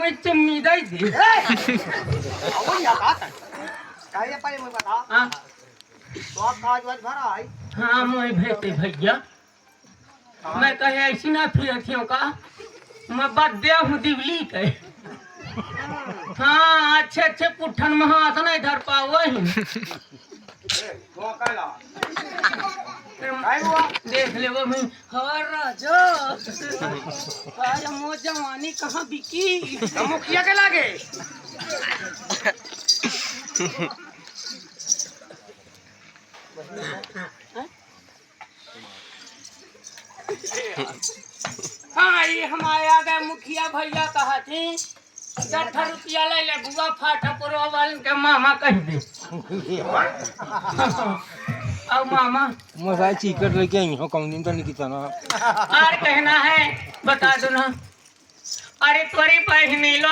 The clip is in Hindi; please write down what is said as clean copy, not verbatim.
में चिम्मी दई दी वो या बात है काय पाए मैं बता हाँ तो आप आज आज भरा है हाँ मैं भेजते भैया मैं कहे ऐसी ना फिर थियों का मैं बद्या हूँ दिवली के हाँ अच्छे अच्छे पुट्ठन में हाथ नहीं धर पाओ ही वो कहला काय हुआ देख ले वो मैं हर राजा आज मो जवानी कहाँ बिकी मुखिया के लागे हाँ ये हमारे आ गए मुखिया भैया कहा थे 10 रुपया ले ले बुआ फाटा पुरवा वाले के मामा कह दे अब मामा मसाई चिकट लेके आई हो कौन दिन तो नहीं कितना और कहना है बता दो ना अरे तोरी बहनी लो